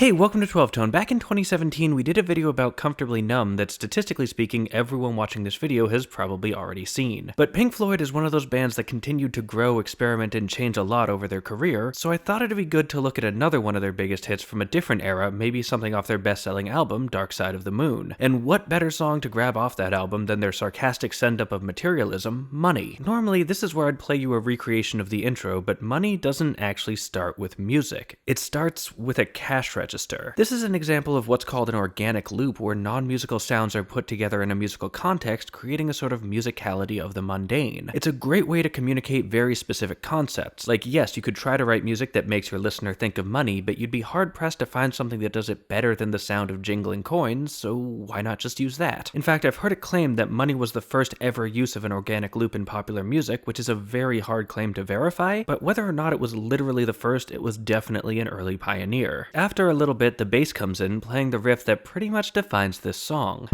Hey, welcome to 12 Tone. Back in 2017, we did a video about Comfortably Numb that, statistically speaking, everyone watching this video has probably already seen. But Pink Floyd is one of those bands that continued to grow, experiment, and change a lot over their career, so I thought it'd be good to look at another one of their biggest hits from a different era, maybe something off their best-selling album, Dark Side of the Moon. And what better song to grab off that album than their sarcastic send-up of materialism, Money. Normally, this is where I'd play you a recreation of the intro, but Money doesn't actually start with music. It starts with a cash register. This is an example of what's called an organic loop, where non-musical sounds are put together in a musical context, creating a sort of musicality of the mundane. It's a great way to communicate very specific concepts. Like, yes, you could try to write music that makes your listener think of money, but you'd be hard-pressed to find something that does it better than the sound of jingling coins, so why not just use that? In fact, I've heard it claimed that Money was the first ever use of an organic loop in popular music, which is a very hard claim to verify, but whether or not it was literally the first, it was definitely an early pioneer. After a little bit, the bass comes in, playing the riff that pretty much defines this song.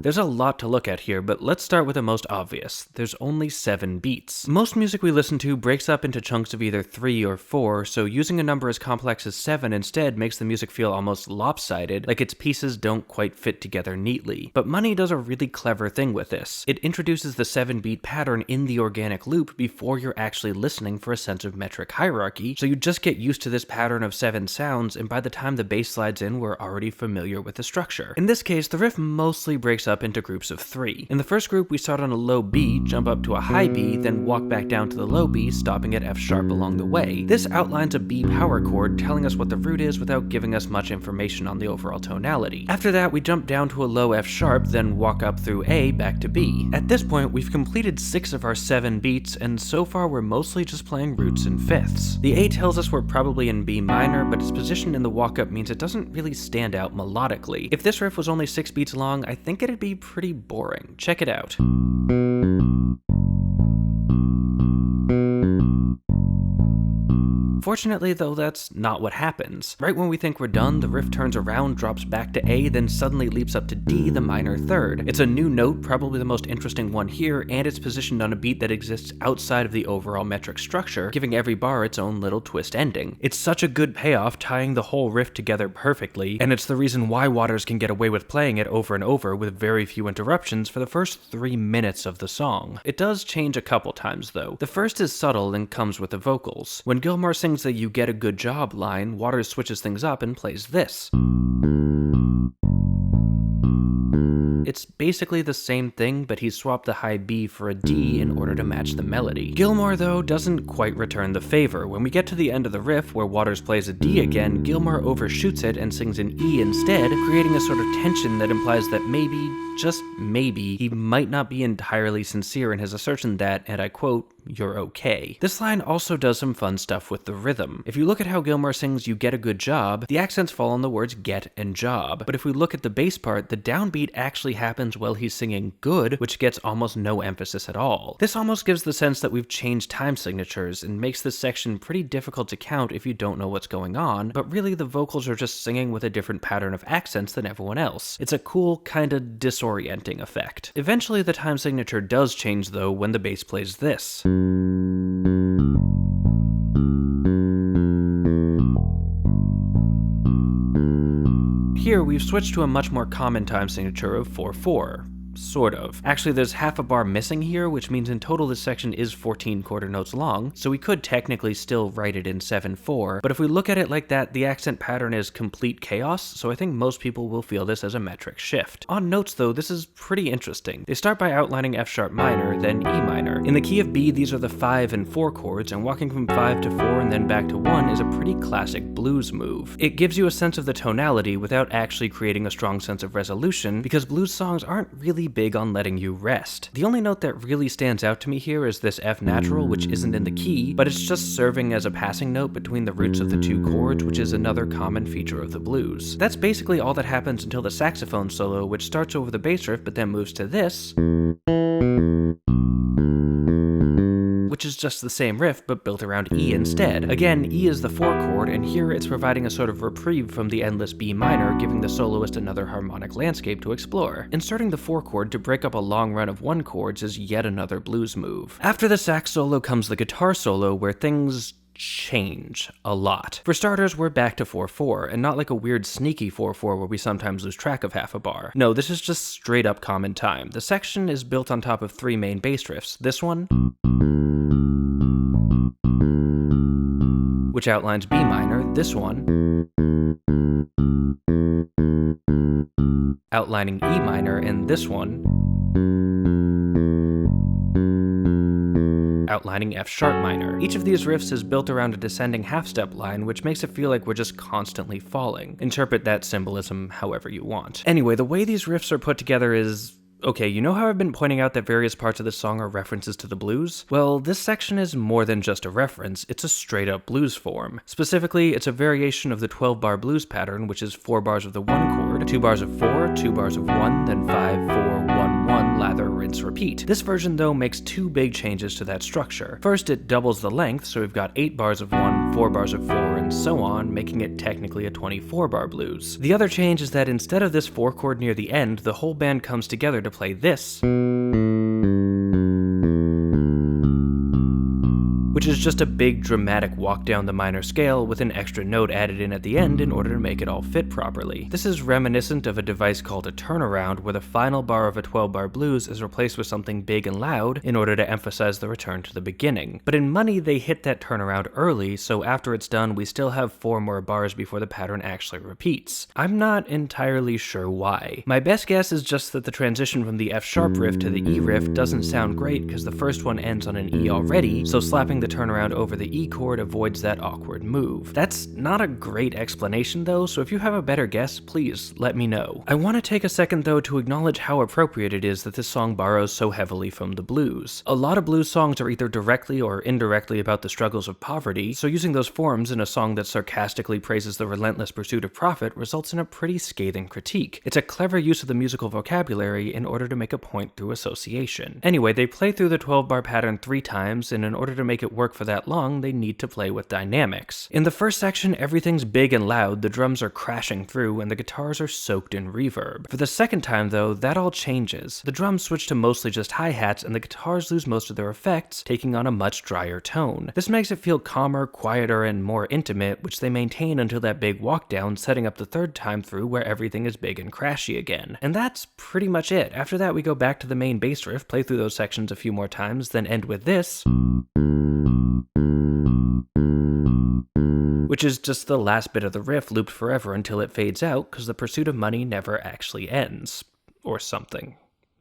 There's a lot to look at here, but let's start with the most obvious. There's only 7 beats. Most music we listen to breaks up into chunks of either 3 or 4, so using a number as complex as 7 instead makes the music feel almost lopsided, like its pieces don't quite fit together neatly. But Money does a really clever thing with this. It introduces the 7-beat pattern in the organic loop before you're actually listening for a sense of metric hierarchy, so you just get used to this pattern of 7 sounds, and by the time the bass slides in, we're already familiar with the structure. In this case, the riff mostly breaks up into groups of 3. In the first group, we start on a low B, jump up to a high B, then walk back down to the low B, stopping at F sharp along the way. This outlines a B power chord, telling us what the root is without giving us much information on the overall tonality. After that, we jump down to a low F sharp, then walk up through A back to B. At this point, we've completed 6 of our 7 beats, and so far we're mostly just playing roots and fifths. The A tells us we're probably in B minor, but its position in the walk-up means it doesn't really stand out melodically. If this riff was only 6 beats long, I think it'd be pretty boring. Check it out. Fortunately, though, that's not what happens. Right when we think we're done, the riff turns around, drops back to A, then suddenly leaps up to D, the minor third. It's a new note, probably the most interesting one here, and it's positioned on a beat that exists outside of the overall metric structure, giving every bar its own little twist ending. It's such a good payoff, tying the whole riff together perfectly, and it's the reason why Waters can get away with playing it over and over with very few interruptions for the first 3 minutes of the song. It does change a couple times, though. The first is subtle and comes with the vocals. When Gilmour sings the "you get a good job" line, Waters switches things up and plays this. It's basically the same thing, but he's swapped the high B for a D in order to match the melody. Gilmour, though, doesn't quite return the favor. When we get to the end of the riff, where Waters plays a D again, Gilmour overshoots it and sings an E instead, creating a sort of tension that implies that maybe, just maybe, he might not be entirely sincere in his assertion that, and I quote, "you're okay." This line also does some fun stuff with the rhythm. If you look at how Gilmour sings "you get a good job," the accents fall on the words get and job. But if we look at the bass part, the downbeat actually happens while he's singing good, which gets almost no emphasis at all. This almost gives the sense that we've changed time signatures and makes this section pretty difficult to count if you don't know what's going on, but really the vocals are just singing with a different pattern of accents than everyone else. It's a cool, kinda disorienting effect. Eventually the time signature does change though when the bass plays this. Here, we've switched to a much more common time signature of 4/4. Sort of. Actually, there's half a bar missing here, which means in total this section is 14 quarter notes long, so we could technically still write it in 7/4, but if we look at it like that, the accent pattern is complete chaos, so I think most people will feel this as a metric shift. On notes though, this is pretty interesting. They start by outlining F sharp minor, then E minor. In the key of B, these are the 5 and 4 chords, and walking from 5 to 4 and then back to 1 is a pretty classic blues move. It gives you a sense of the tonality without actually creating a strong sense of resolution, because blues songs aren't really big on letting you rest. The only note that really stands out to me here is this F natural, which isn't in the key, but it's just serving as a passing note between the roots of the 2 chords, which is another common feature of the blues. That's basically all that happens until the saxophone solo, which starts over the bass riff but then moves to this, which is just the same riff, but built around E instead. Again, E is the 4 chord, and here it's providing a sort of reprieve from the endless B minor, giving the soloist another harmonic landscape to explore. Inserting the 4 chord to break up a long run of 1 chords is yet another blues move. After the sax solo comes the guitar solo, where things change a lot. For starters, we're back to 4/4, and not like a weird sneaky 4/4 where we sometimes lose track of half a bar. No, this is just straight up common time. The section is built on top of 3 main bass riffs. This one, which outlines B minor, this one, outlining E minor, and this one, outlining F sharp minor. Each of these riffs is built around a descending half-step line, which makes it feel like we're just constantly falling. Interpret that symbolism however you want. Anyway, the way these riffs are put together is... Okay, you know how I've been pointing out that various parts of this song are references to the blues? Well, this section is more than just a reference, it's a straight-up blues form. Specifically, it's a variation of the 12-bar blues pattern, which is 4 bars of the 1 chord, 2 bars of 4, 2 bars of 1, then 5, 4, 1, 1, lather, rinse, repeat. This version, though, makes 2 big changes to that structure. First, it doubles the length, so we've got 8 bars of 1, 4 bars of 4, and so on, making it technically a 24-bar blues. The other change is that instead of this 4 chord near the end, the whole band comes together to play this, which is just a big dramatic walk down the minor scale with an extra note added in at the end in order to make it all fit properly. This is reminiscent of a device called a turnaround, where the final bar of a 12-bar blues is replaced with something big and loud in order to emphasize the return to the beginning. But in Money, they hit that turnaround early, so after it's done, we still have 4 more bars before the pattern actually repeats. I'm not entirely sure why. My best guess is just that the transition from the F sharp riff to the E riff doesn't sound great because the first one ends on an E already, so slapping the turnaround over the E chord avoids that awkward move. That's not a great explanation though, so if you have a better guess, please let me know. I want to take a second though to acknowledge how appropriate it is that this song borrows so heavily from the blues. A lot of blues songs are either directly or indirectly about the struggles of poverty, so using those forms in a song that sarcastically praises the relentless pursuit of profit results in a pretty scathing critique. It's a clever use of the musical vocabulary in order to make a point through association. Anyway, they play through the 12-bar pattern 3 times, and in order to make it work for that long, they need to play with dynamics. In the first section, everything's big and loud, the drums are crashing through, and the guitars are soaked in reverb. For the second time though, that all changes. The drums switch to mostly just hi-hats, and the guitars lose most of their effects, taking on a much drier tone. This makes it feel calmer, quieter, and more intimate, which they maintain until that big walk down, setting up the third time through where everything is big and crashy again. And that's pretty much it. After that, we go back to the main bass riff, play through those sections a few more times, then end with this, which is just the last bit of the riff looped forever until it fades out, because the pursuit of money never actually ends. Or something.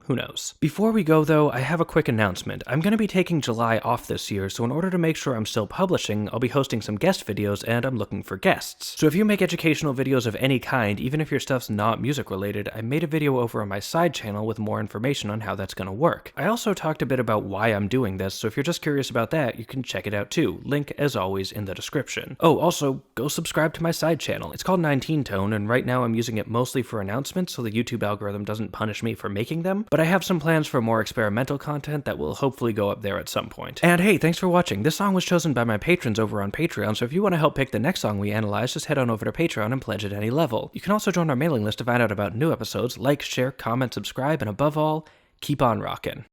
Who knows? Before we go though, I have a quick announcement. I'm going to be taking July off this year, so in order to make sure I'm still publishing, I'll be hosting some guest videos and I'm looking for guests. So if you make educational videos of any kind, even if your stuff's not music related, I made a video over on my side channel with more information on how that's going to work. I also talked a bit about why I'm doing this, so if you're just curious about that, you can check it out too. Link, as always, in the description. Oh, also, go subscribe to my side channel. It's called 19 Tone, and right now I'm using it mostly for announcements so the YouTube algorithm doesn't punish me for making them, but I have some plans for more experimental content that will hopefully go up there at some point. And hey, thanks for watching. This song was chosen by my patrons over on Patreon, so if you want to help pick the next song we analyze, just head on over to Patreon and pledge at any level. You can also join our mailing list to find out about new episodes, like, share, comment, subscribe, and above all, keep on rockin'.